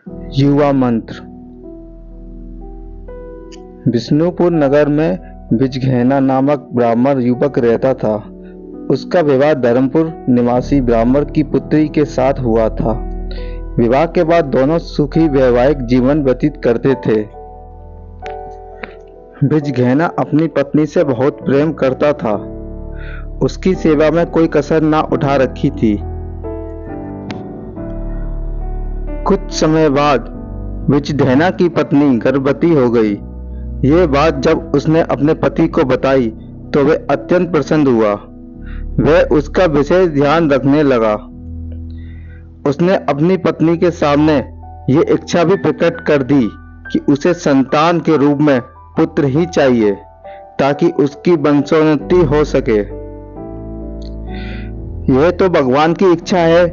युवा मंत्र। विष्णुपुर नगर में बिजघैना नामक ब्राह्मण युवक रहता था। उसका विवाह धर्मपुर निवासी ब्राह्मण की पुत्री के साथ हुआ था। विवाह के बाद दोनों सुखी वैवाहिक जीवन व्यतीत करते थे। बिजघैना अपनी पत्नी से बहुत प्रेम करता था। उसकी सेवा में कोई कसर ना उठा रखी थी। कुछ समय बाद बिजघैना की पत्नी गर्भवती हो गई। ये बात जब उसने अपने पति को बताई तो वह अत्यंत प्रसन्न हुआ। वह उसका विशेष ध्यान रखने लगा। उसने अपनी पत्नी के सामने ये इच्छा भी प्रकट कर दी कि उसे संतान के रूप में पुत्र ही चाहिए ताकि उसकी वंशोन्नति हो सके। यह तो भगवान की इच्छा है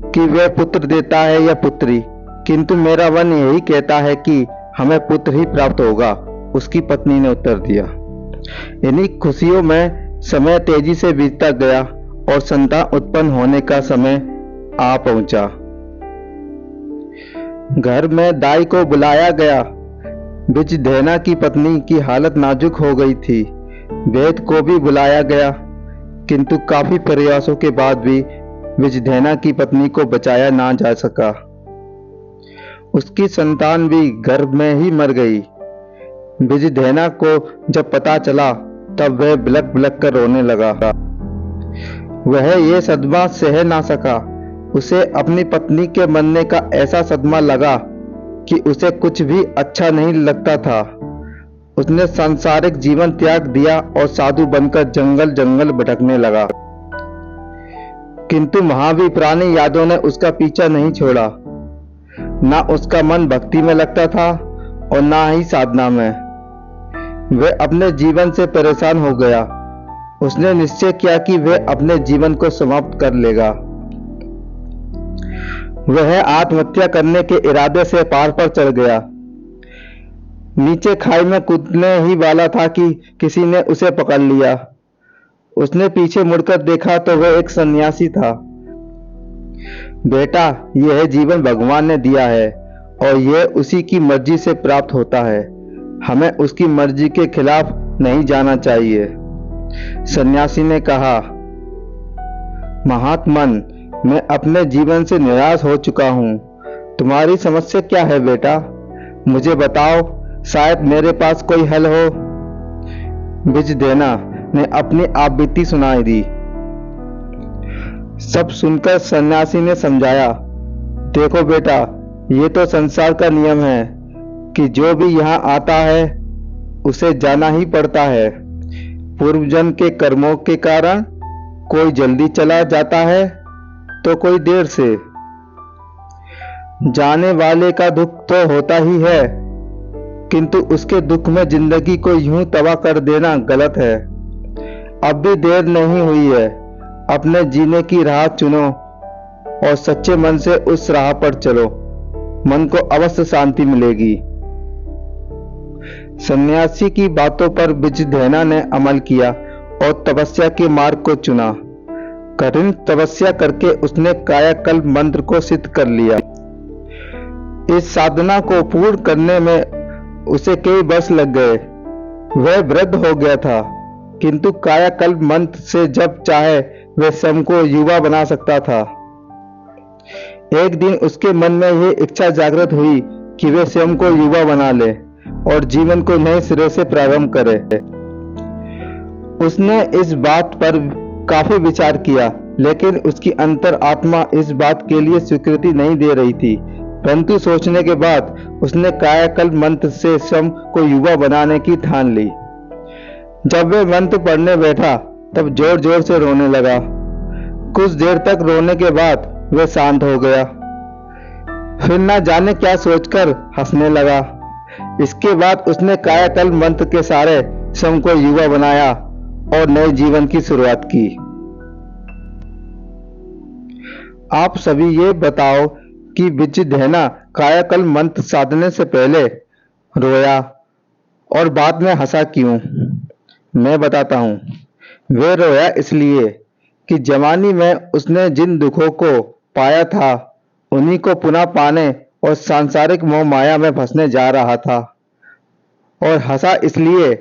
कि वह पुत्र देता है या पुत्री, किंतु मेरा मन यही कहता है कि हमें पुत्र ही प्राप्त होगा, उसकी पत्नी ने उत्तर दिया। इन्हीं खुशियों में समय तेजी से बीतता गया और संतान उत्पन्न होने का समय आ पहुंचा। घर में दाई को बुलाया गया। बिजघैना की पत्नी की हालत नाजुक हो गई थी। वैद्य को भी बुलाया गया, किंतु काफी प्रयासों के बाद भी बिजघैना की पत्नी को बचाया ना जा सका। उसकी संतान भी गर्भ में ही मर गई। बिजघैना को जब पता चला तब वह बिलख बिलख कर रोने लगा। वह ये सदमा सह ना सका। उसे अपनी पत्नी के मरने का ऐसा सदमा लगा कि उसे कुछ भी अच्छा नहीं लगता था। उसने सांसारिक जीवन त्याग दिया और साधु बनकर जंगल जंगल भटकने लगा। किंतु महावीर पुरानी यादों ने उसका पीछा नहीं छोड़ा। ना उसका मन भक्ति में लगता था और ना ही साधना में। वह अपने जीवन से परेशान हो गया। उसने निश्चय किया कि वह अपने जीवन को समाप्त कर लेगा। वह आत्महत्या करने के इरादे से पहाड़ पर चढ़ गया। नीचे खाई में कूदने ही वाला था कि किसी ने उसे पकड़ लिया। उसने पीछे मुड़कर देखा तो वह एक सन्यासी था। बेटा, यह जीवन भगवान ने दिया है और यह उसी की मर्जी से प्राप्त होता है। हमें उसकी मर्जी के खिलाफ नहीं जाना चाहिए। सन्यासी ने कहा, महात्मन, मैं अपने जीवन से निराश हो चुका हूँ। तुम्हारी समस्या क्या है बेटा? मुझे बताओ, शायद मेरे पास कोई हल हो। बिजघैना ने अपनी आप बीती सुनाई दी। सब सुनकर सन्यासी ने समझाया, देखो बेटा, ये तो संसार का नियम है कि जो भी यहाँ आता है उसे जाना ही पड़ता है। पूर्वजन्म के कर्मों के कारण कोई जल्दी चला जाता है तो कोई देर से। जाने वाले का दुख तो होता ही है, किंतु उसके दुख में जिंदगी को यूं तबाह कर देना गलत है। अब भी देर नहीं हुई है। अपने जीने की राह चुनो और सच्चे मन से उस राह पर चलो। मन को अवश्य शांति मिलेगी। सन्यासी की बातों पर बिजघैना ने अमल किया और तपस्या के मार्ग को चुना। कठिन तपस्या करके उसने कायाकल्प मंत्र को सिद्ध कर लिया। इस साधना को पूर्ण करने में उसे कई वर्ष लग गए। वह वृद्ध हो गया था, किंतु कायाकल्प मंत्र से जब चाहे वह स्वयं को युवा बना सकता था। एक दिन उसके मन में यह इच्छा जागृत हुई कि वह स्वयं को युवा बना ले और जीवन को नए सिरे से प्रारंभ करे। उसने इस बात पर काफी विचार किया, लेकिन उसकी अंतर आत्मा इस बात के लिए स्वीकृति नहीं दे रही थी। परंतु सोचने के बाद उसने कायाकल्प मंत्र से स्वयं को युवा बनाने की ठान ली। जब वह मंत्र पढ़ने बैठा तब जोर जोर से रोने लगा। कुछ देर तक रोने के बाद वह शांत हो गया। फिर न जाने क्या सोचकर हंसने लगा। इसके बाद उसने कायाकल्प मंत्र के सहारे स्वयं को युवा बनाया और नए जीवन की शुरुआत की। आप सभी ये बताओ कि बिजघैना कायाकल्प मंत्र साधने से पहले रोया और बाद में हंसा क्यों? मैं बताता हूँ। वह रोया इसलिए कि जवानी में उसने जिन दुखों को पाया था उन्हीं को पुनः पाने और सांसारिक मोह माया में फंसने जा रहा था। और हंसा इसलिए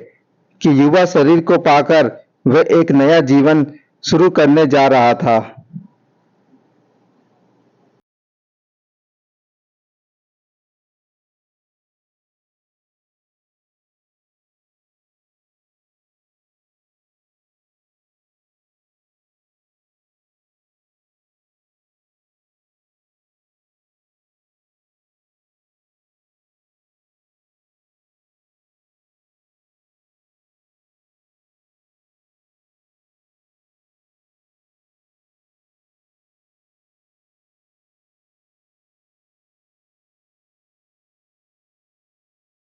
कि युवा शरीर को पाकर वह एक नया जीवन शुरू करने जा रहा था।